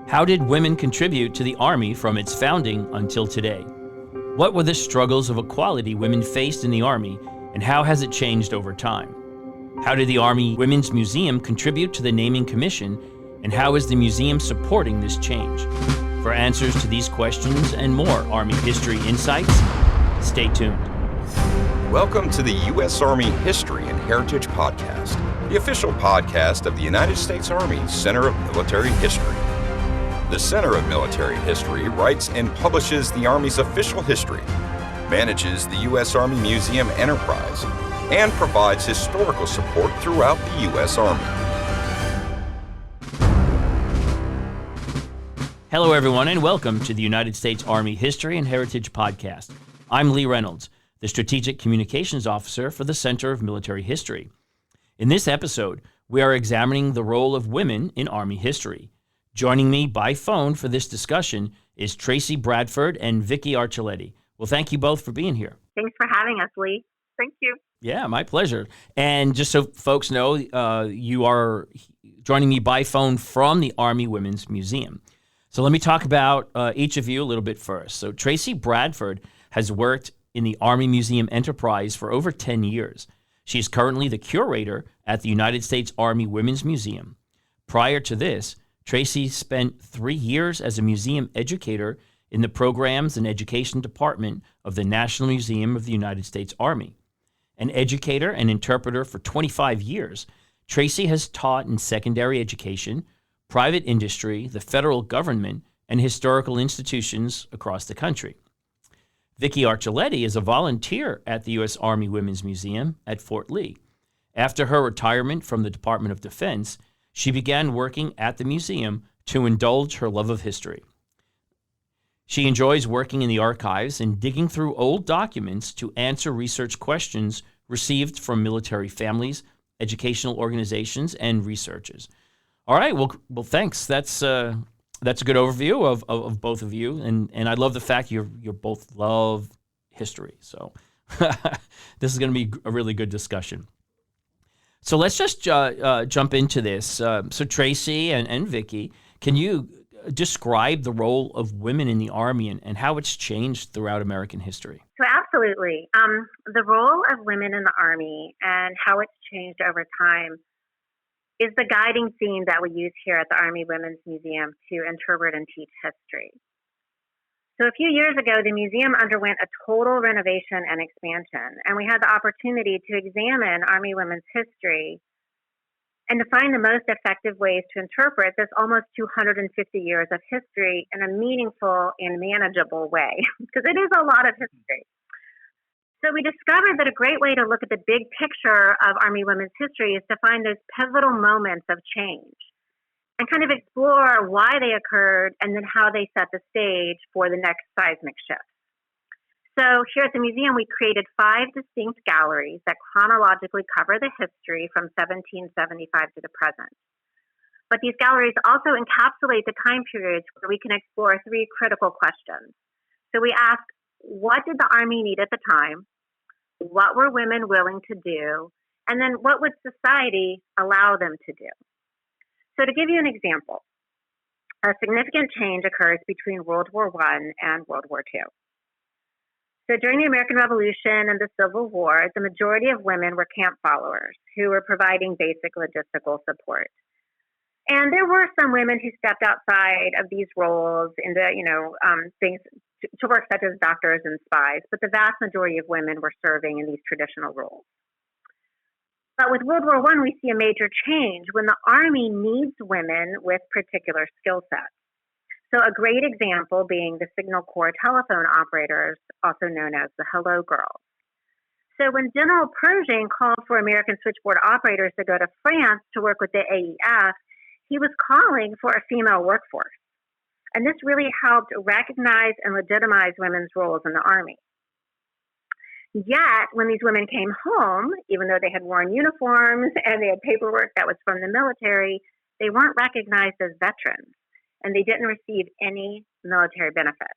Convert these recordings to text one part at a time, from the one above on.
How did women contribute to the Army from its founding until today? What were the struggles of equality women faced in the Army, and how has it changed over time? How did the Army Women's Museum contribute to the naming commission, and how is the museum supporting this change? For answers to these questions and more Army History Insights, stay tuned. Welcome to the U.S. Army History and Heritage Podcast, the official podcast of the United States Army Center of Military History. The Center of Military History writes and publishes the Army's official history, manages the U.S. Army Museum enterprise, and provides historical support throughout the U.S. Army. Hello, everyone, and welcome to the United States Army History and Heritage Podcast. I'm Lee Reynolds, the Strategic Communications Officer for the Center of Military History. In this episode, we are examining the role of women in Army history. Joining me by phone for this discussion is Tracy Bradford and Vicki Archileti. Well, thank you both for being here. Thanks for having us, Lee. Thank you. Yeah, my pleasure. And just so folks know, you are joining me by phone from the Army Women's Museum. So let me talk about each of you a little bit first. So Tracy Bradford has worked in the Army Museum enterprise for over 10 years. She is currently the curator at the United States Army Women's Museum. Prior to this, Tracy spent 3 years as a museum educator in the Programs and Education Department of the National Museum of the United States Army. An educator and interpreter for 25 years, Tracy has taught in secondary education, private industry, the federal government, and historical institutions across the country. Vicki Archileti is a volunteer at the U.S. Army Women's Museum at Fort Lee. After her retirement from the Department of Defense, she began working at the museum to indulge her love of history. She enjoys working in the archives and digging through old documents to answer research questions received from military families, educational organizations, and researchers. All right, well, thanks. That's a good overview of both of you, and I love the fact you both love history. So this is going to be a really good discussion. So let's just jump into this. So Tracy and Vicki, can you describe the role of women in the Army and how it's changed throughout American history? So absolutely. The role of women in the Army and how it's changed over time is the guiding theme that we use here at the Army Women's Museum to interpret and teach history. So a few years ago, the museum underwent a total renovation and expansion, and we had the opportunity to examine Army women's history and to find the most effective ways to interpret this almost 250 years of history in a meaningful and manageable way, because it is a lot of history. So we discovered that a great way to look at the big picture of Army women's history is to find those pivotal moments of change and kind of explore why they occurred and then how they set the stage for the next seismic shift. So here at the museum, we created 5 distinct galleries that chronologically cover the history from 1775 to the present. But these galleries also encapsulate the time periods where we can explore 3 critical questions. So we ask, what did the Army need at the time? What were women willing to do? And then what would society allow them to do? So to give you an example, a significant change occurs between World War I and World War II. So during the American Revolution and the Civil War, the majority of women were camp followers who were providing basic logistical support. And there were some women who stepped outside of these roles into, things to work such as doctors and spies, but the vast majority of women were serving in these traditional roles. But with World War I, we see a major change when the Army needs women with particular skill sets. So a great example being the Signal Corps telephone operators, also known as the Hello Girls. So when General Pershing called for American switchboard operators to go to France to work with the AEF, he was calling for a female workforce. And this really helped recognize and legitimize women's roles in the Army. Yet, when these women came home, even though they had worn uniforms and they had paperwork that was from the military, they weren't recognized as veterans, and they didn't receive any military benefits.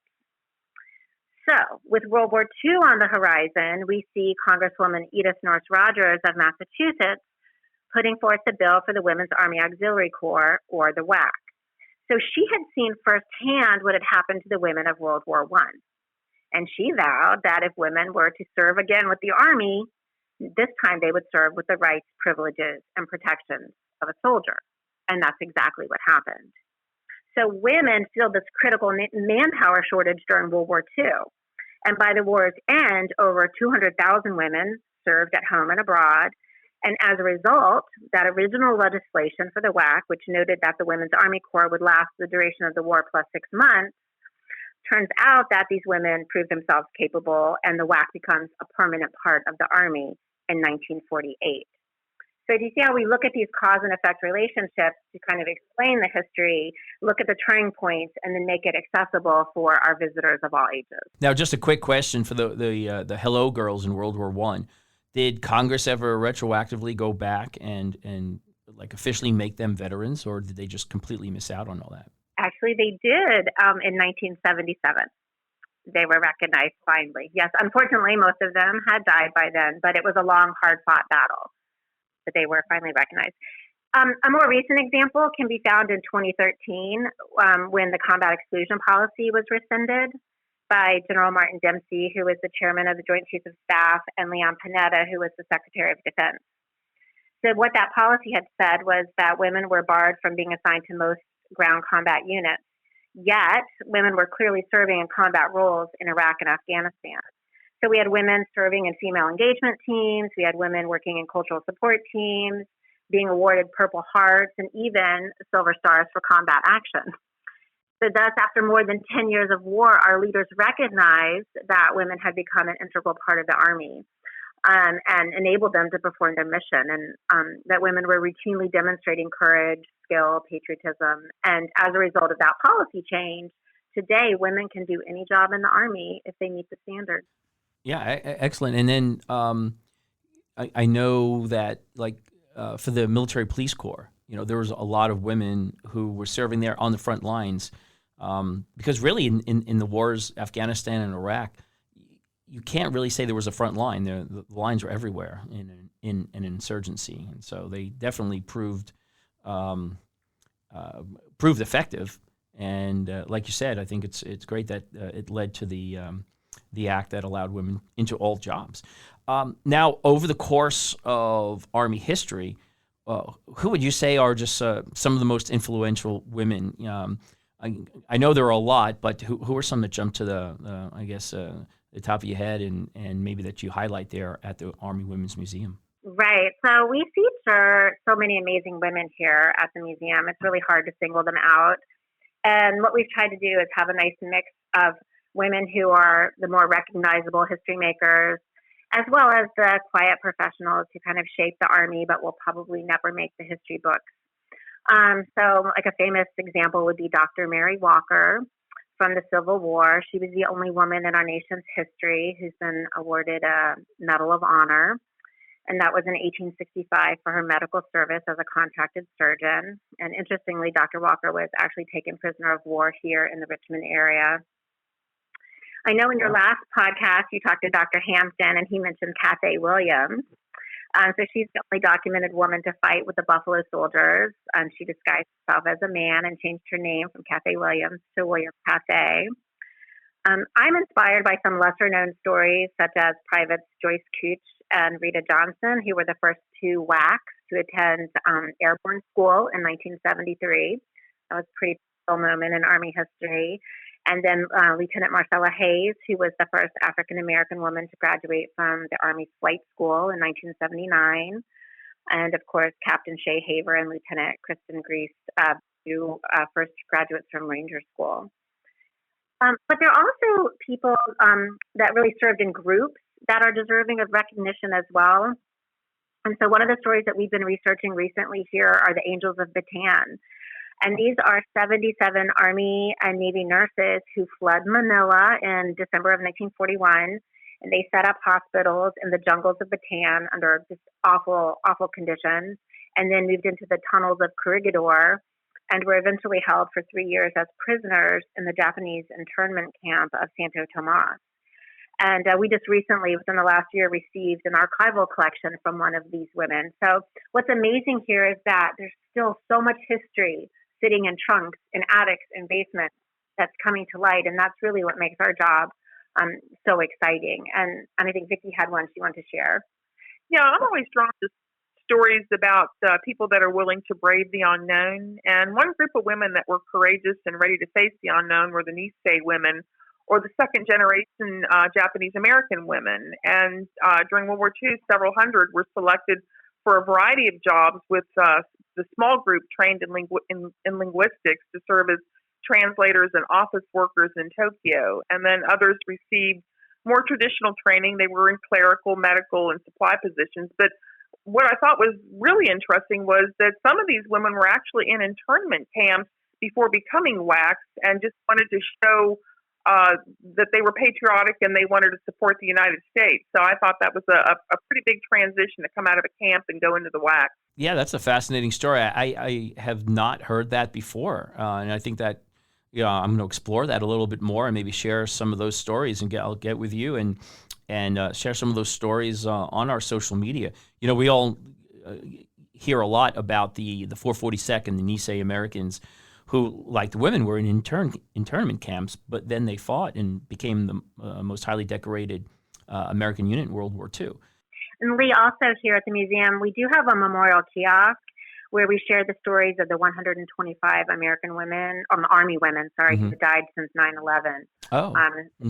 So, with World War II on the horizon, we see Congresswoman Edith Norris Rogers of Massachusetts putting forth the bill for the Women's Army Auxiliary Corps, or the WAC. So she had seen firsthand what had happened to the women of World War I. And she vowed that if women were to serve again with the Army, this time they would serve with the rights, privileges, and protections of a soldier. And that's exactly what happened. So women feel this critical manpower shortage during World War II. And by the war's end, over 200,000 women served at home and abroad. And as a result, that original legislation for the WAC, which noted that the Women's Army Corps would last the duration of the war plus 6 months, turns out that these women proved themselves capable, and the WAC becomes a permanent part of the Army in 1948. So do you see how we look at these cause and effect relationships to kind of explain the history, look at the turning points, and then make it accessible for our visitors of all ages? Now, just a quick question for the Hello Girls in World War I. Did Congress ever retroactively go back and like officially make them veterans, or did they just completely miss out on all that? Actually, they did in 1977. They were recognized finally. Yes, unfortunately, most of them had died by then, but it was a long, hard-fought battle. But they were finally recognized. A more recent example can be found in 2013 when the combat exclusion policy was rescinded by General Martin Dempsey, who was the chairman of the Joint Chiefs of Staff, and Leon Panetta, who was the Secretary of Defense. So what that policy had said was that women were barred from being assigned to most ground combat units, yet women were clearly serving in combat roles in Iraq and Afghanistan. So we had women serving in female engagement teams, we had women working in cultural support teams, being awarded Purple Hearts and even Silver Stars for combat action. So thus, after more than 10 years of war, our leaders recognized that women had become an integral part of the Army and enabled them to perform their mission, and that women were routinely demonstrating courage, skill, patriotism. And as a result of that policy change, today women can do any job in the Army if they meet the standards. Yeah, excellent. And then I know that for the military police corps, there was a lot of women who were serving there on the front lines because really in the wars, Afghanistan and Iraq, you can't really say there was a front line. The lines were everywhere in an insurgency, and so they definitely proved effective. And like you said, I think it's great that it led to the act that allowed women into all jobs. Now, over the course of Army history, who would you say are just some of the most influential women? I know there are a lot, but who are some that jump to the top of your head and maybe that you highlight there at the Army Women's Museum? Right. So we feature so many amazing women here at the museum. It's really hard to single them out. And what we've tried to do is have a nice mix of women who are the more recognizable history makers, as well as the quiet professionals who kind of shape the Army but will probably never make the history books. So like a famous example would be Dr. Mary Walker from the Civil War. She was the only woman in our nation's history who's been awarded a Medal of Honor. And that was in 1865 for her medical service as a contracted surgeon. And interestingly, Dr. Walker was actually taken prisoner of war here in the Richmond area. I know in your last podcast, you talked to Dr. Hampton, and he mentioned Cathay Williams. So she's the only documented woman to fight with the Buffalo Soldiers. She disguised herself as a man and changed her name from Cathay Williams to William Cathay. I'm inspired by some lesser-known stories, such as Privates Joyce Cooch and Rita Johnson, who were the first two WACs to attend airborne school in 1973. That was a pretty pivotal moment in Army history. And then Lieutenant Marcella Hayes, who was the first African-American woman to graduate from the Army Flight School in 1979. And, of course, Captain Shay Haver and Lieutenant Kristen Grease, two first graduates from Ranger School. But there are also people that really served in groups that are deserving of recognition as well. And so one of the stories that we've been researching recently here are the Angels of Bataan. And these are 77 Army and Navy nurses who fled Manila in December of 1941. And they set up hospitals in the jungles of Bataan under just awful, awful conditions, and then moved into the tunnels of Corregidor, and were eventually held for 3 years as prisoners in the Japanese internment camp of Santo Tomas. And we just recently, within the last year, received an archival collection from one of these women. So what's amazing here is that there's still so much history, sitting in trunks, in attics, in basements, that's coming to light. And that's really what makes our job so exciting. And I think Vicki had one she wanted to share. Yeah, I'm always drawn to stories about people that are willing to brave the unknown. And one group of women that were courageous and ready to face the unknown were the Nisei women, or the second generation Japanese American women. And during World War II, several hundred were selected for a variety of jobs, with the small group trained in linguistics to serve as translators and office workers in Tokyo. And then others received more traditional training. They were in clerical, medical, and supply positions. But what I thought was really interesting was that some of these women were actually in internment camps before becoming WACs, and just wanted to show that they were patriotic and they wanted to support the United States. So I thought that was a pretty big transition to come out of a camp and go into the WAC. Yeah, that's a fascinating story. I have not heard that before, and I think that I'm going to explore that a little bit more and maybe share some of those stories. And I'll get with you and share some of those stories on our social media. We all hear a lot about the 442nd, the Nisei Americans, who, like the women, were in internment camps, but then they fought and became the most highly decorated American unit in World War II. And Lee, also here at the museum, we do have a memorial kiosk where we share the stories of the 125 American women, Army women, who died since 9/11,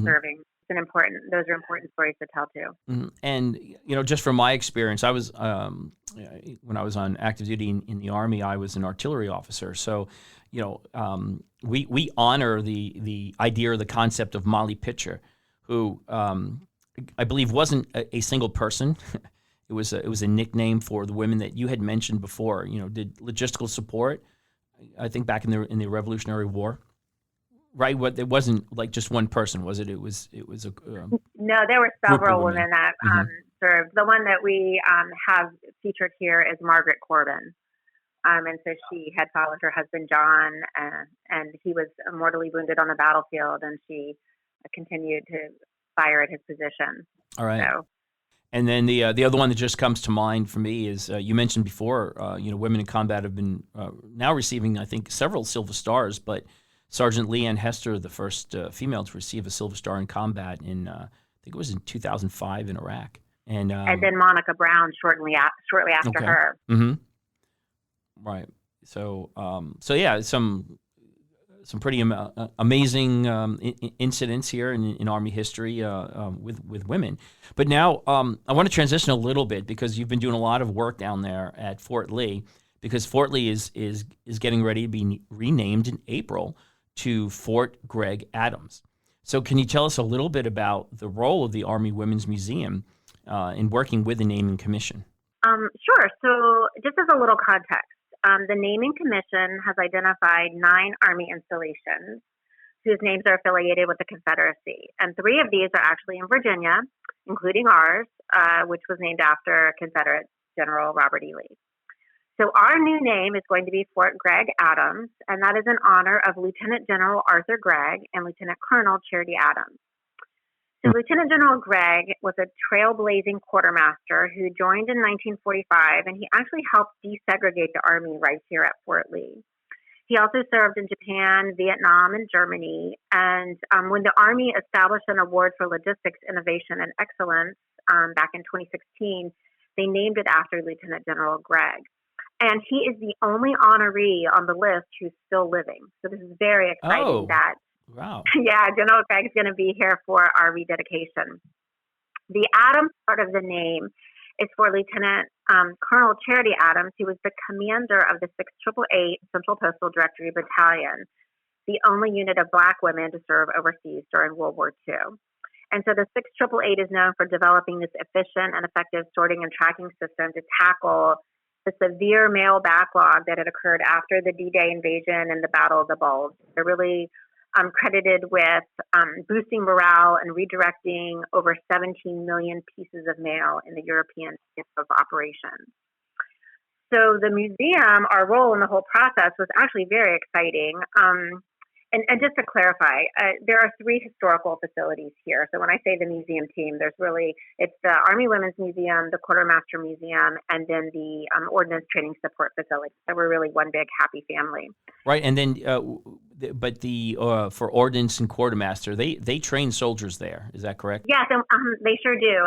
serving. Those are important stories to tell too. Mm-hmm. And just from my experience, I was when I was on active duty in the Army, I was an artillery officer. So, we honor the idea or the concept of Molly Pitcher, who I believe wasn't a single person. It was a nickname for the women that you had mentioned before. Did logistical support, I think, back in the Revolutionary War. Right, it wasn't like just one person, was it? It was a no. There were several women that served. The one that we have featured here is Margaret Corbin, and so she had followed her husband John, and he was mortally wounded on the battlefield, and she continued to fire at his position. All right. So. And then the other one that just comes to mind for me is you mentioned before. Women in combat have been now receiving, I think, several Silver Stars, but Sergeant Leanne Hester, the first female to receive a Silver Star in combat I think it was in 2005 in Iraq. And then Monica Brown shortly after her. Mm-hmm. Right. So yeah, some pretty amazing incidents here in Army history with women. But now I want to transition a little bit, because you've been doing a lot of work down there at Fort Lee, because Fort Lee is getting ready to be renamed in April to Fort Gregg Adams. So can you tell us a little bit about the role of the Army Women's Museum in working with the Naming Commission? Sure. So just as a little context, the Naming Commission has identified 9 Army installations whose names are affiliated with the Confederacy. And 3 of these are actually in Virginia, including ours, which was named after Confederate General Robert E. Lee. So our new name is going to be Fort Gregg Adams, and that is in honor of Lieutenant General Arthur Gregg and Lieutenant Colonel Charity Adams. So Lieutenant General Gregg was a trailblazing quartermaster who joined in 1945, and he actually helped desegregate the Army right here at Fort Lee. He also served in Japan, Vietnam, and Germany. And when the Army established an award for logistics innovation and excellence back in 2016, they named it after Lieutenant General Gregg. And he is the only honoree on the list who's still living. So this is very exciting that, wow. Yeah, General Gregg's going to be here for our rededication. The Adams part of the name is for Lieutenant Colonel Charity Adams, who was the commander of the 6888 Central Postal Directory Battalion, the only unit of Black women to serve overseas during World War II. And so the 6888 is known for developing this efficient and effective sorting and tracking system to tackle the severe male backlog that had occurred after the D-Day invasion and the Battle of the Bulge. They're really credited with boosting morale and redirecting over 17 million pieces of mail in the European of operations. So the museum, our role in the whole process was actually very exciting. And just to clarify, there are 3 historical facilities here. So when I say the museum team, it's the Army Women's Museum, the Quartermaster Museum, and then the Ordnance Training Support Facility. So we're really one big happy family. Right, and then, but for Ordnance and Quartermaster, they train soldiers there. Is that correct? Yes, and they sure do.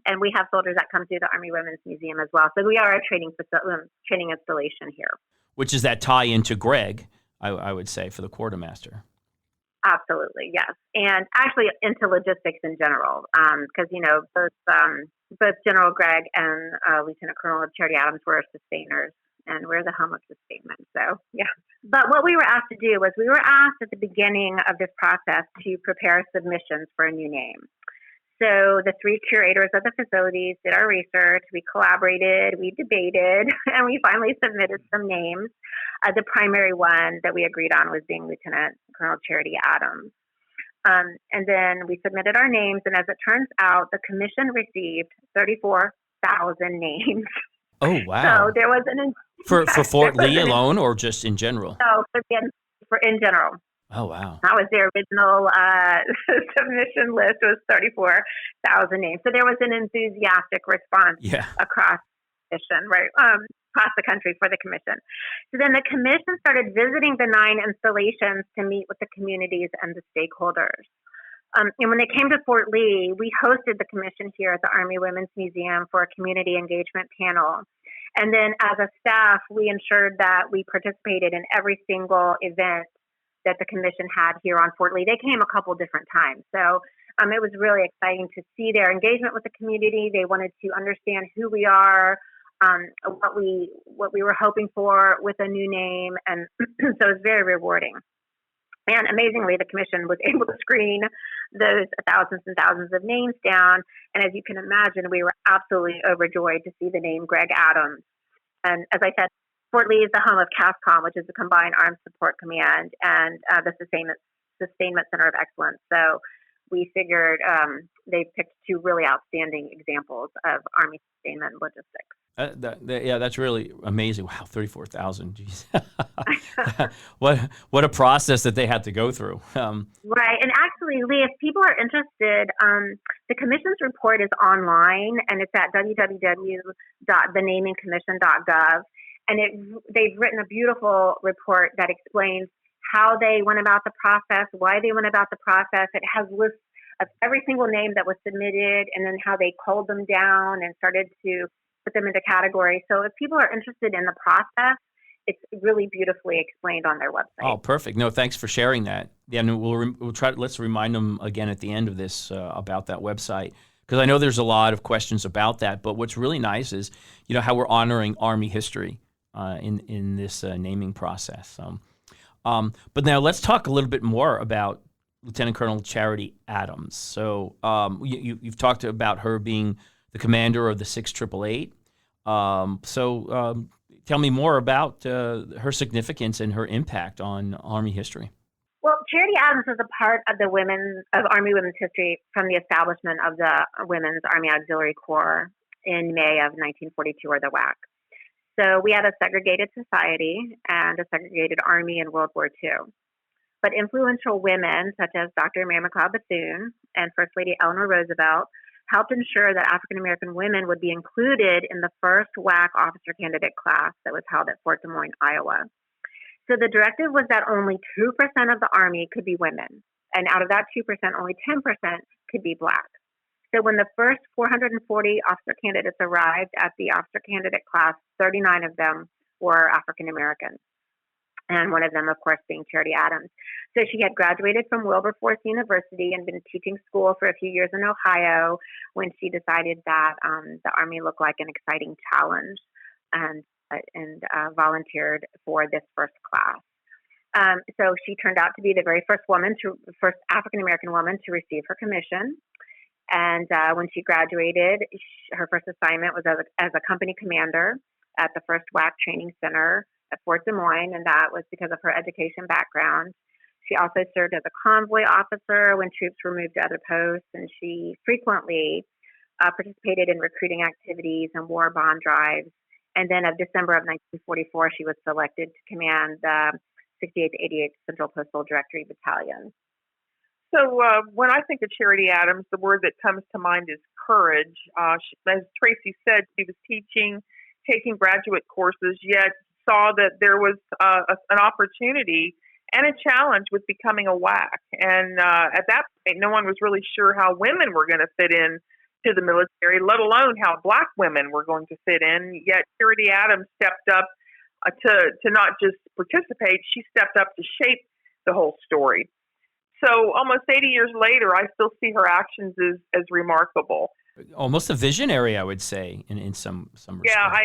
And we have soldiers that come through the Army Women's Museum as well. So we are a training installation here. Which is that tie into Greg, I would say, for the Quartermaster. Absolutely, yes. And actually into logistics in general, because, both General Gregg and Lieutenant Colonel Charity Adams were sustainers, and we're the home of sustainment. So, yeah. But what we were asked to do was we were asked at the beginning of this process to prepare submissions for a new name. So the 3 curators of the facilities did our research, we collaborated, we debated, and we finally submitted some names. The primary one that we agreed on was being Lieutenant Colonel Charity Adams. And then we submitted our names, and as it turns out, the commission received 34,000 names. Oh, wow. So there was For Fort Lee alone, or just in general? No, for in general. Oh, wow. That was their original submission list, was 34,000 names. So there was an enthusiastic response across the commission, right? Across the country for the commission. So then the commission started visiting the 9 installations to meet with the communities and the stakeholders. And when they came to Fort Lee, we hosted the commission here at the Army Women's Museum for a community engagement panel. And then as a staff, we ensured that we participated in every single event that the commission had here on Fort Lee. They came a couple different times. So it was really exciting to see their engagement with the community. They wanted to understand who we are, what we were hoping for with a new name. And so it was very rewarding. And amazingly, the commission was able to screen those thousands and thousands of names down. And as you can imagine, we were absolutely overjoyed to see the name Greg Adams. And as I said, Fort Lee is the home of CASCOM, which is the Combined Arms Support Command, and the Sustainment Center of Excellence. So we figured they picked 2 really outstanding examples of Army sustainment and logistics. That's really amazing. Wow, 34,000. Geez. What a process that they had to go through. Right. And actually, Lee, if people are interested, the commission's report is online, and it's at www.thenamingcommission.gov. And they've written a beautiful report that explains how they went about the process, why they went about the process. It has lists of every single name that was submitted, and then how they culled them down and started to put them into categories. So if people are interested in the process, it's really beautifully explained on their website. Oh, perfect. No, thanks for sharing that. Yeah, and we'll try. Let's remind them again at the end of this about that website, because I know there's a lot of questions about that. But what's really nice is, how we're honoring Army history in this naming process. But now let's talk a little bit more about Lieutenant Colonel Charity Adams. So you've talked about her being the commander of the 688. Tell me more about her significance and her impact on Army history. Well, Charity Adams was a part of Army Women's history from the establishment of the Women's Army Auxiliary Corps in May of 1942, or the WAC. So we had a segregated society and a segregated Army in World War II. But influential women, such as Dr. Mary McLeod Bethune and First Lady Eleanor Roosevelt, helped ensure that African-American women would be included in the first WAC officer candidate class that was held at Fort Des Moines, Iowa. So the directive was that only 2% of the Army could be women. And out of that 2%, only 10% could be Black. So when the first 440 officer candidates arrived at the officer candidate class, 39 of them were African Americans. And one of them, of course, being Charity Adams. So she had graduated from Wilberforce University and been teaching school for a few years in Ohio when she decided that the Army looked like an exciting challenge, and volunteered for this first class. So she turned out to be the very first African American woman to receive her commission. And when she graduated, her first assignment was as a company commander at the first WAC training center at Fort Des Moines, and that was because of her education background. She also served as a convoy officer when troops were moved to other posts, and she frequently participated in recruiting activities and war bond drives. And then of December of 1944, she was selected to command the 68th to 88th Central Postal Directory Battalion. So when I think of Charity Adams, the word that comes to mind is courage. As Tracy said, she was teaching, taking graduate courses, yet saw that there was an opportunity and a challenge with becoming a WAC. And at that point, no one was really sure how women were going to fit in to the military, let alone how Black women were going to fit in. Yet Charity Adams stepped up to not just participate, she stepped up to shape the whole story. So almost 80 years later, I still see her actions as remarkable. Almost a visionary, I would say, in some respects. I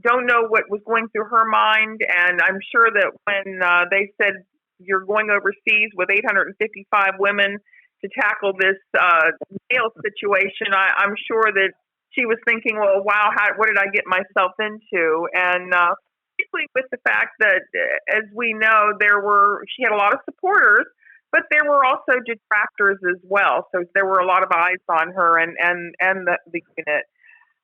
don't know what was going through her mind, and I'm sure that when they said you're going overseas with 855 women to tackle this male situation, I'm sure that she was thinking, well, wow, what did I get myself into? And particularly with the fact that, as we know, she had a lot of supporters, but there were also detractors as well. So there were a lot of eyes on her and the unit.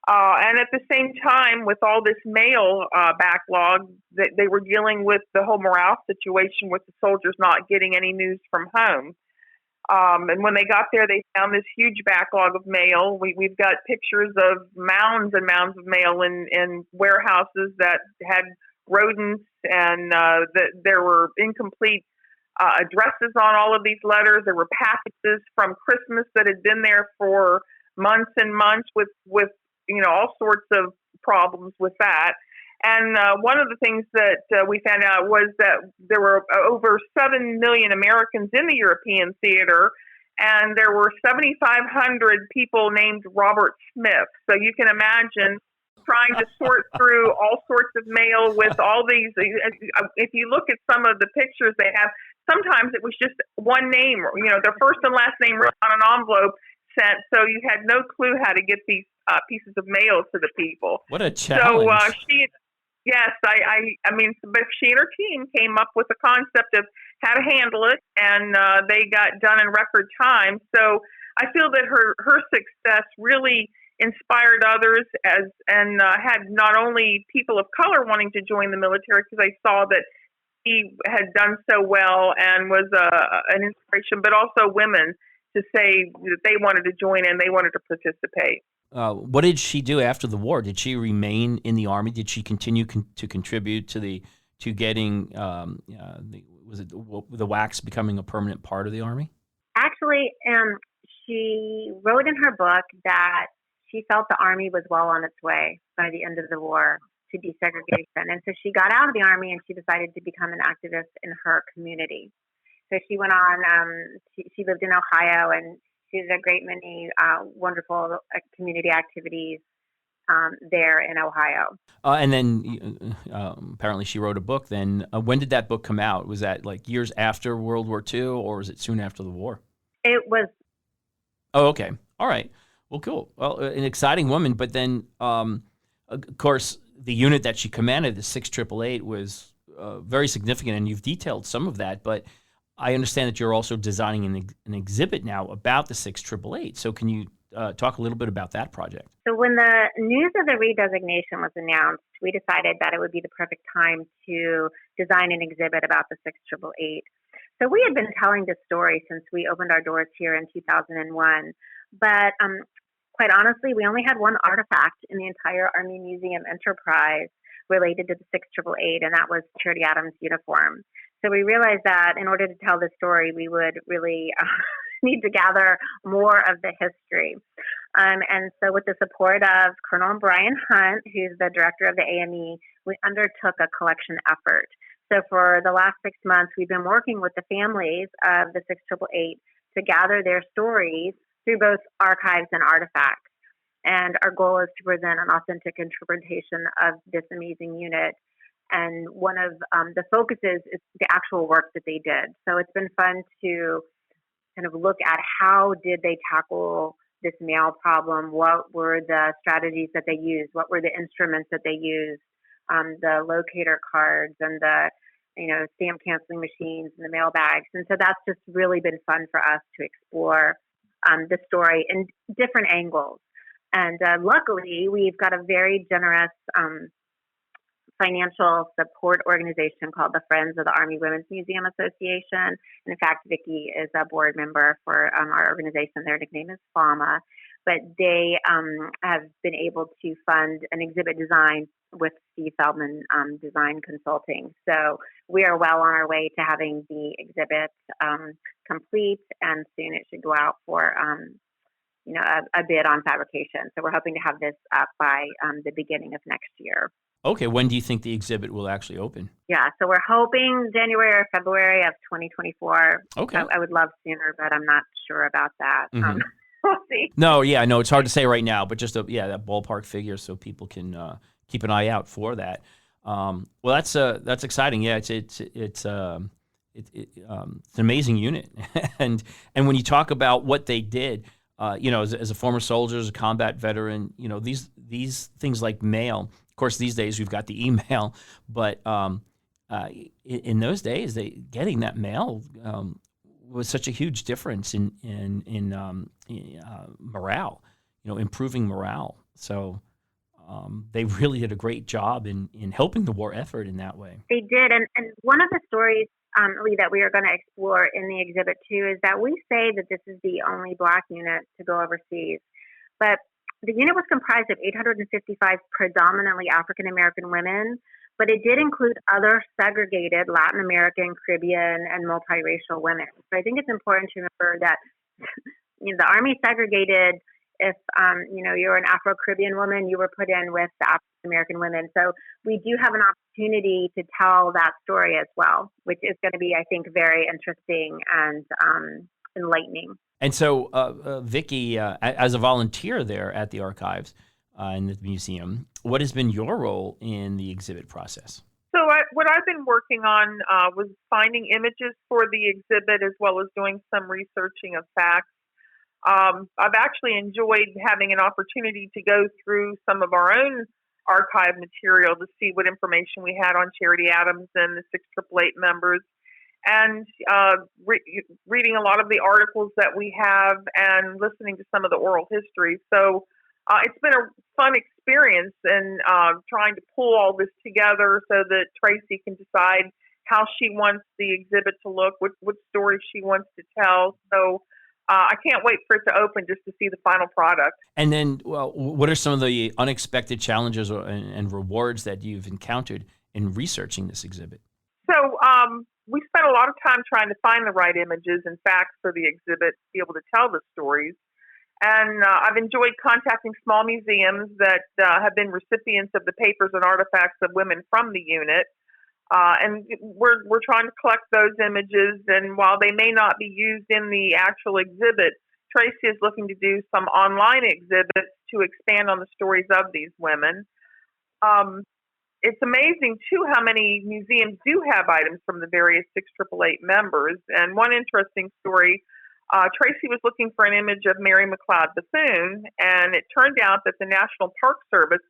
And at the same time, with all this male backlog, they were dealing with the whole morale situation with the soldiers not getting any news from home. And when they got there, they found this huge backlog of mail. We've got pictures of mounds and mounds of mail in warehouses that had rodents, and there were incomplete addresses on all of these letters. There were packages from Christmas that had been there for months and months with all sorts of problems with that. And one of the things that we found out was that there were over 7 million Americans in the European theater, and there were 7,500 people named Robert Smith. So you can imagine trying to sort through all sorts of mail with all these. If you look at some of the pictures they have, sometimes it was just one name, their first and last name written on an envelope sent. So you had no clue how to get these pieces of mail to the people. What a challenge. So Yes, I mean, but she and her team came up with the concept of how to handle it, and they got done in record time. So I feel that her success really inspired others and had not only people of color wanting to join the military because they saw that he had done so well and was an inspiration, but also women to say that they wanted to join and they wanted to participate. What did she do after the war? Did she remain in the Army? Did she continue to contribute to getting the WACs becoming a permanent part of the Army? Actually, she wrote in her book that she felt the Army was well on its way by the end of the war to desegregation. And so she got out of the Army and she decided to become an activist in her community. So she went on, she lived in Ohio, and she did a great many wonderful community activities there in Ohio. And then apparently she wrote a book then. When did that book come out? Was that like years after World War II, or was it soon after the war? It was. Oh, okay. All right. Well, cool. Well, an exciting woman. But then, of course, the unit that she commanded, the 6888, was very significant, and you've detailed some of that. But I understand that you're also designing an exhibit now about the 6888. So can you talk a little bit about that project? So when the news of the redesignation was announced, we decided that it would be the perfect time to design an exhibit about the 6888. So we had been telling this story since we opened our doors here in 2001. But quite honestly, we only had one artifact in the entire Army Museum enterprise related to the 6888, and that was Charity Adams' uniform. So we realized that in order to tell this story, we would really need to gather more of the history. And so with the support of Colonel Brian Hunt, who's the director of the AME, we undertook a collection effort. So for the last 6 months, we've been working with the families of the 6888 to gather their stories through both archives and artifacts. And our goal is to present an authentic interpretation of this amazing unit. And one of the focuses is the actual work that they did. So it's been fun to kind of look at how did they tackle this mail problem? What were the strategies that they used? What were the instruments that they used? The locator cards and the stamp canceling machines and the mail bags. And so that's just really been fun for us to explore the story in different angles. And luckily, we've got a very generous financial support organization called the Friends of the Army Women's Museum Association. And in fact, Vicki is a board member for our organization. Their nickname is FAMA. But they have been able to fund an exhibit design with Steve Feldman Design Consulting. So we are well on our way to having the exhibit complete, and soon it should go out for a bid on fabrication. So we're hoping to have this up by the beginning of next year. Okay, when do you think the exhibit will actually open? Yeah, so we're hoping January or February of 2024. Okay. I would love sooner, but I'm not sure about that. Mm-hmm. We'll see. No, it's hard to say right now, but just that ballpark figure so people can keep an eye out for that. Well, that's exciting. Yeah, it's an amazing unit, and when you talk about what they did, as a former soldier, as a combat veteran, these things like mail. Of course, these days we've got the email, but in those days, getting that mail was such a huge difference in morale, improving morale. So they really did a great job in helping the war effort in that way. They did, and one of the stories, Lee, that we are going to explore in the exhibit too is that we say that this is the only Black unit to go overseas, but the unit was comprised of 855 predominantly African American women, but it did include other segregated Latin American, Caribbean, and multiracial women. So I think it's important to remember that the Army segregated. If you're an Afro-Caribbean woman, you were put in with the African American women. So we do have an opportunity to tell that story as well, which is going to be, I think, very interesting and enlightening. And so, Vicki, as a volunteer there at the archives in the museum, what has been your role in the exhibit process? So what I've been working on was finding images for the exhibit as well as doing some researching of facts. I've actually enjoyed having an opportunity to go through some of our own archive material to see what information we had on Charity Adams and the 6888 members, and reading a lot of the articles that we have and listening to some of the oral history. So it's been a fun experience in trying to pull all this together so that Tracy can decide how she wants the exhibit to look, what stories she wants to tell. So I can't wait for it to open just to see the final product. And then, what are some of the unexpected challenges and rewards that you've encountered in researching this exhibit? So we spent a lot of time trying to find the right images and facts for the exhibit to be able to tell the stories. And I've enjoyed contacting small museums that have been recipients of the papers and artifacts of women from the unit. And we're trying to collect those images, and while they may not be used in the actual exhibit, Tracy is looking to do some online exhibits to expand on the stories of these women. It's amazing, too, how many museums do have items from the various 6888 members. And one interesting story, Tracy was looking for an image of Mary McLeod Bethune, and it turned out that the National Park Service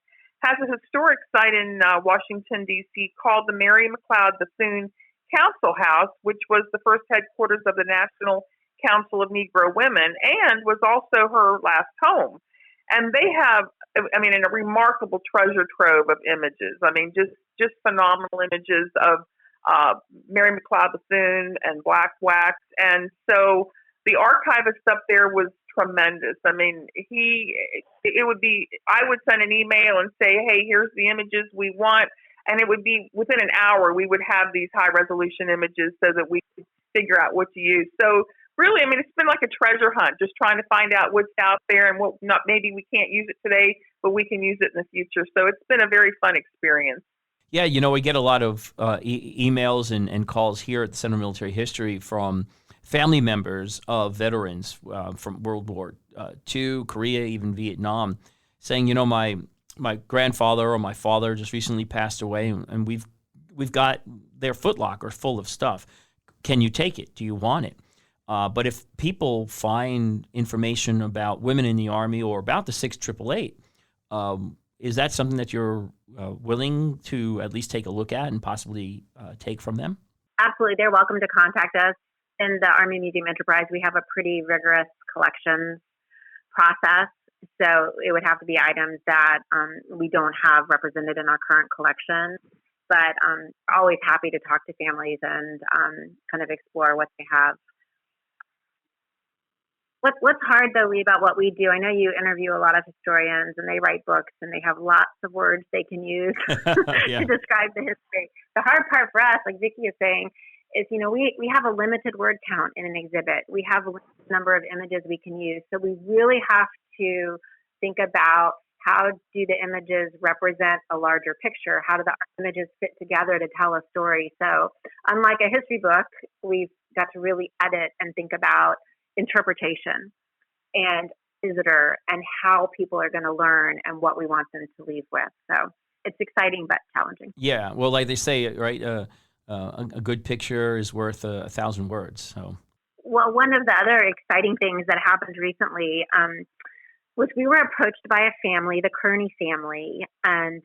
has a historic site in Washington, D.C. called the Mary McLeod Bethune Council House, which was the first headquarters of the National Council of Negro Women and was also her last home. And they have, a remarkable treasure trove of images. Just phenomenal images of Mary McLeod Bethune and Black Wax. And so the archivist up there was tremendous. I would send an email and say, hey, here's the images we want. And it would be within an hour, we would have these high resolution images so that we could figure out what to use. So really, it's been like a treasure hunt, just trying to find out what's out there and what not. Maybe we can't use it today, but we can use it in the future. So it's been a very fun experience. Yeah, we get a lot of emails and calls here at the Center of Military History from family members of veterans from World War II, Korea, even Vietnam, saying, my grandfather or my father just recently passed away, and we've got their footlocker full of stuff. Can you take it? Do you want it? But if people find information about women in the Army or about the 6888, is that something that you're willing to at least take a look at and possibly take from them? Absolutely. They're welcome to contact us. In the Army Museum Enterprise, we have a pretty rigorous collections process. So it would have to be items that we don't have represented in our current collection. But always happy to talk to families and kind of explore what they have. What's hard, though, Lee, about what we do, I know you interview a lot of historians and they write books and they have lots of words they can use Yeah. to describe the history. The hard part for us, like Vicki is saying, is, we have a limited word count in an exhibit. We have a limited number of images we can use. So we really have to think about how do the images represent a larger picture? How do the images fit together to tell a story? So unlike a history book, we've got to really edit and think about interpretation and visitor and how people are going to learn and what we want them to leave with. So it's exciting but challenging. Yeah. Well, like they say, right? A good picture is worth 1,000 words. So. Well, one of the other exciting things that happened recently was we were approached by a family, the Kearney family, and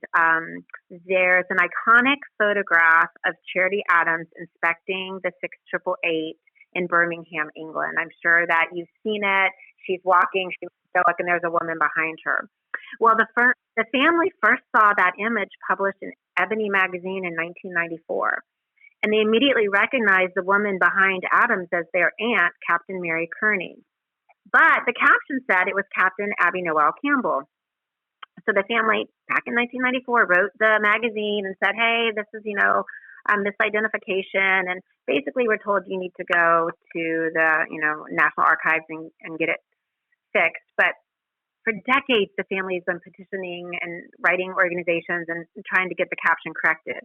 there's an iconic photograph of Charity Adams inspecting the 6888 in Birmingham, England. I'm sure that you've seen it. She's walking, she's stoic, and there's a woman behind her. Well, the family first saw that image published in Ebony magazine in 1994, and they immediately recognized the woman behind Adams as their aunt, Captain Mary Kearney. But the caption said it was Captain Abby Noel Campbell. So the family, back in 1994, wrote the magazine and said, hey, this is, this identification. And basically we're told you need to go to the, National Archives and get it fixed. But for decades, the family has been petitioning and writing organizations and trying to get the caption corrected.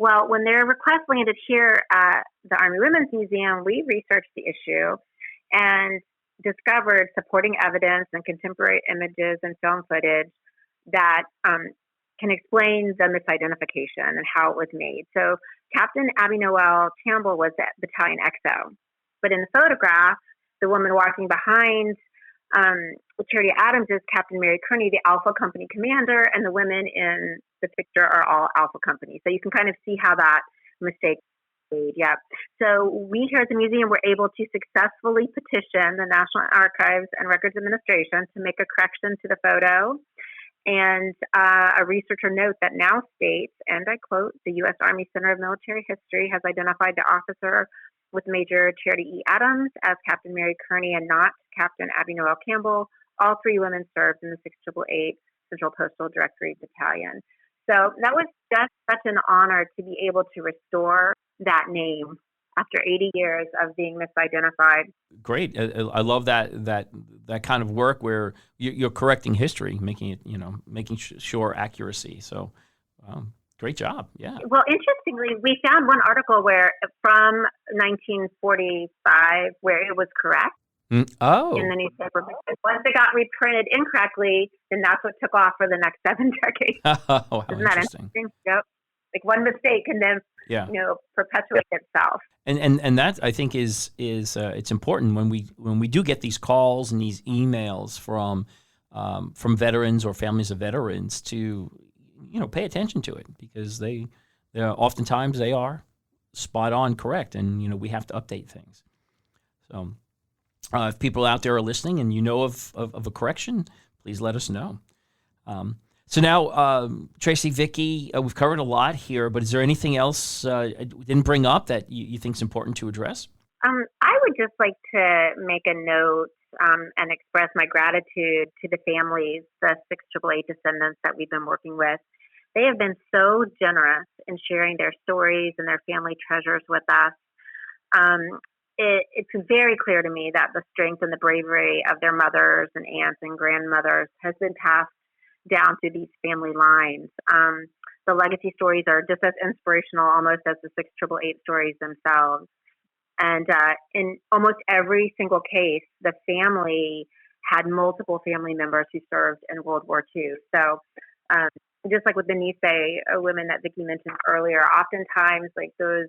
Well, when their request landed here at the Army Women's Museum, we researched the issue and discovered supporting evidence and contemporary images and film footage that can explain the misidentification and how it was made. So Captain Abby Noel Campbell was at Battalion XO. But in the photograph, the woman walking behind Charity Adams is Captain Mary Kearney, the Alpha Company commander, and the women in the picture are all Alpha Company. So you can kind of see how that mistake made. Yeah. So we here at the museum were able to successfully petition the National Archives and Records Administration to make a correction to the photo. And a researcher note that now states, and I quote, the U.S. Army Center of Military History has identified the officer with Major Charity E. Adams as Captain Mary Kearney and not Captain Abby Noel Campbell. All three women served in the 6888 Central Postal Directory Battalion. So that was just such an honor to be able to restore that name after 80 years of being misidentified. Great. I love that kind of work where you're correcting history, making it, making sure accuracy. So great job. Yeah. Well, interestingly, we found one article where from 1945 where it was correct. Oh. In the newspaper. Because once it got reprinted incorrectly, then that's what took off for the next 7 decades. Oh, Isn't that interesting? Yep. Like one mistake can then, perpetuate itself. And that I think is it's important when we do get these calls and these emails from veterans or families of veterans to pay attention to it, because they oftentimes they are spot on correct, and we have to update things. So if people out there are listening and of a correction, please let us know. So now, Tracy, Vicki, we've covered a lot here, but is there anything else I didn't bring up that you think is important to address? I would just like to make a note and express my gratitude to the families, the 6888 descendants that we've been working with. They have been so generous in sharing their stories and their family treasures with us. It's very clear to me that the strength and the bravery of their mothers and aunts and grandmothers has been passed down through these family lines. The legacy stories are just as inspirational almost as the 6888 stories themselves. And in almost every single case, the family had multiple family members who served in World War II. So just like with the Nisei women that Vicki mentioned earlier, oftentimes like those,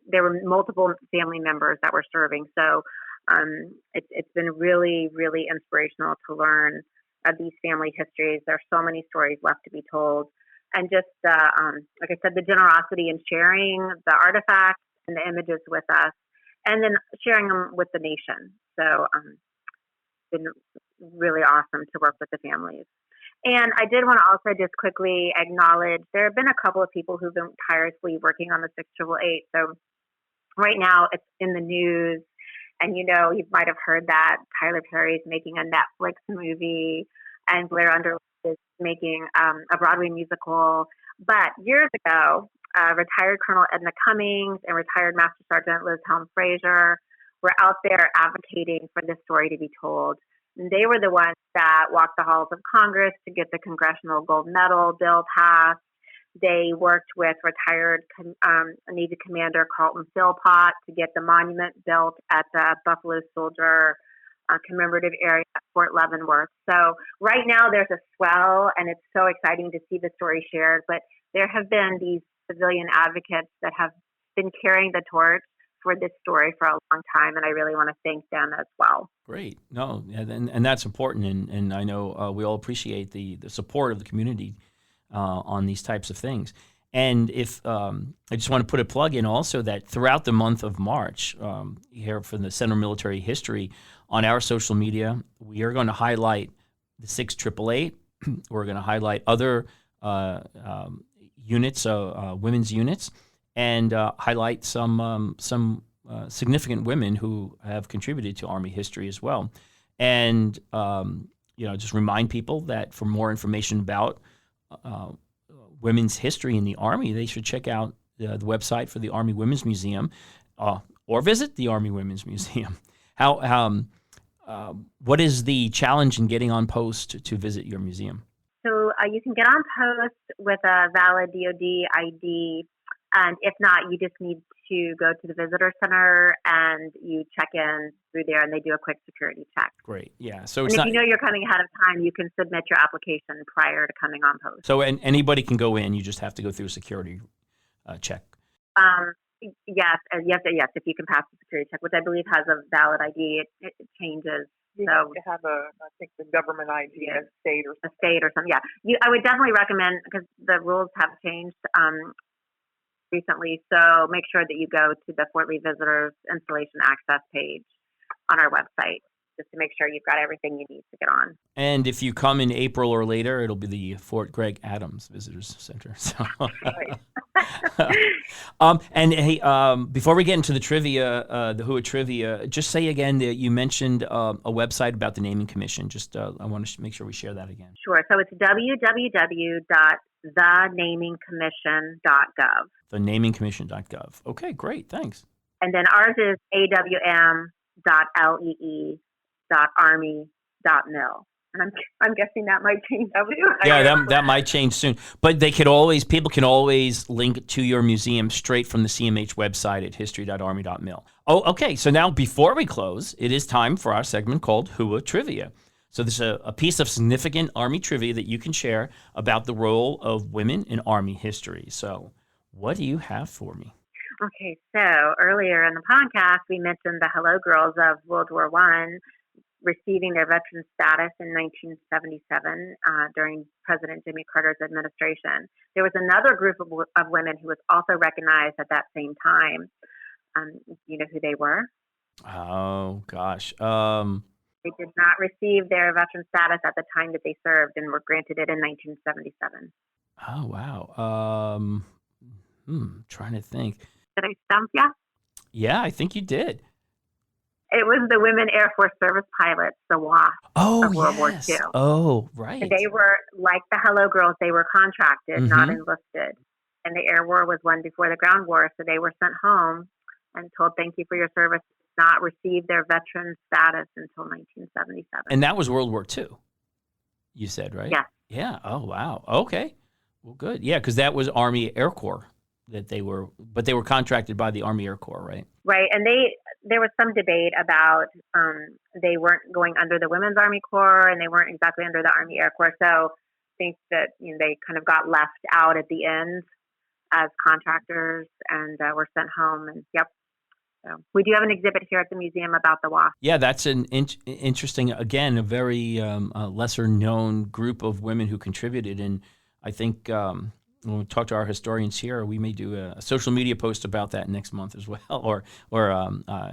there were multiple family members that were serving. So it's been really, really inspirational to learn of these family histories. There's so many stories left to be told. And just, like I said, the generosity in sharing the artifacts and the images with us, and then sharing them with the nation. So been really awesome to work with the families. And I did want to also just quickly acknowledge there have been a couple of people who've been tirelessly working on the 6888. So right now it's in the news, and you might have heard that Tyler Perry is making a Netflix movie, and Blair Underwood is making a Broadway musical. But years ago, retired Colonel Edna Cummings and retired Master Sergeant Liz Helm Fraser were out there advocating for this story to be told. And they were the ones that walked the halls of Congress to get the Congressional Gold Medal bill passed. They worked with retired Navy Commander Carlton Philpott to get the monument built at the Buffalo Soldier commemorative area at Fort Leavenworth. So right now there's a swell, and it's so exciting to see the story shared. But there have been these civilian advocates that have been carrying the torch for this story for a long time, and I really want to thank them as well. Great. No, and that's important, and I know we all appreciate the support of the community on these types of things. And if I just want to put a plug in also that throughout the month of March, here from the Center of Military History, on our social media, we are going to highlight the 6888. We're going to highlight other units, women's units, and highlight some significant women who have contributed to Army history as well. And just remind people that for more information about women's history in the Army, they should check out the website for the Army Women's Museum, or visit the Army Women's Museum. What is the challenge in getting on post to visit your museum? So you can get on post with a valid DoD ID, and if not, you just need to go to the visitor center and you check in through there, and they do a quick security check. Great, yeah. So if you know you're coming ahead of time, you can submit your application prior to coming on post. So anybody can go in. You just have to go through a security check. Yes. If you can pass the security check, which I believe has a valid ID, it changes. You have to have I think the government ID, a state or something. Yeah. I would definitely recommend, because the rules have changed recently. So make sure that you go to the Fort Lee Visitors Installation Access page on our website, just to make sure you've got everything you need to get on. And if you come in April or later, it'll be the Fort Gregg Adams Visitors Center. So. And hey, before we get into the trivia, the Whoa trivia, just say again that you mentioned a website about the Naming Commission. Just I want to make sure we share that again. Sure. So it's www.thenamingcommission.gov. Thenamingcommission.gov. Okay, great. Thanks. And then ours is awm.lee.army.mil. And I'm guessing that might change too. Yeah, that might change soon. But people can always link to your museum straight from the CMH website at history.army.mil. Oh, okay. So now before we close, it is time for our segment called Whoa Trivia. So there's a piece of significant Army trivia that you can share about the role of women in Army history. So what do you have for me? Okay, so earlier in the podcast, we mentioned the Hello Girls of World War I receiving their veteran status in 1977 during President Jimmy Carter's administration. There was another group of women who was also recognized at that same time. You know who they were? Oh, gosh. They did not receive their veteran status at the time that they served and were granted it in 1977. Oh, wow. Trying to think. Did I stump you? Yeah, I think you did. It was the women Air Force Service pilots, the WASP of World War II. Oh, right. And they were, like the Hello Girls, they were contracted, not enlisted. And the air war was won before the ground war, so they were sent home and told, thank you for your service, not receive their veteran status until 1977. And that was World War II, you said, right? Yeah. Yeah. Oh, wow. Okay. Well, good. Yeah, because that was Army Air Corps but they were contracted by the Army Air Corps, right? Right. And there was some debate about they weren't going under the Women's Army Corps and they weren't exactly under the Army Air Corps. So I think that they kind of got left out at the end as contractors and were sent home. And yep. So we do have an exhibit here at the museum about the WASP. Yeah, that's an interesting, again, a very lesser known group of women who contributed. And I think when we talk to our historians here, we may do a social media post about that next month as well, or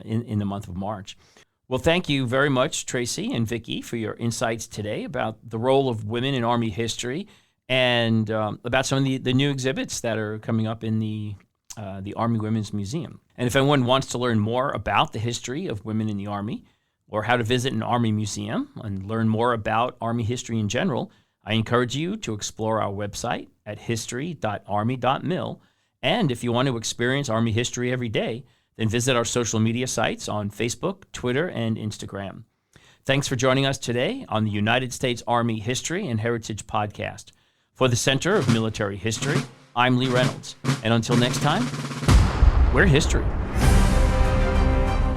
in the month of March. Well, thank you very much, Tracy and Vicki, for your insights today about the role of women in Army history and about some of the new exhibits that are coming up in the Army Women's Museum. And if anyone wants to learn more about the history of women in the Army or how to visit an Army museum and learn more about Army history in general, I encourage you to explore our website at history.army.mil. And if you want to experience Army history every day, then visit our social media sites on Facebook, Twitter, and Instagram. Thanks for joining us today on the United States Army History and Heritage Podcast. For the Center of Military History, I'm Lee Reynolds. And until next time, we're history.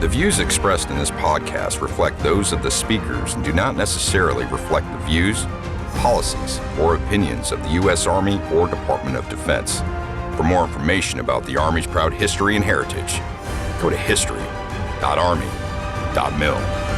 The views expressed in this podcast reflect those of the speakers and do not necessarily reflect the views, policies, or opinions of the U.S. Army or Department of Defense. For more information about the Army's proud history and heritage, go to history.army.mil.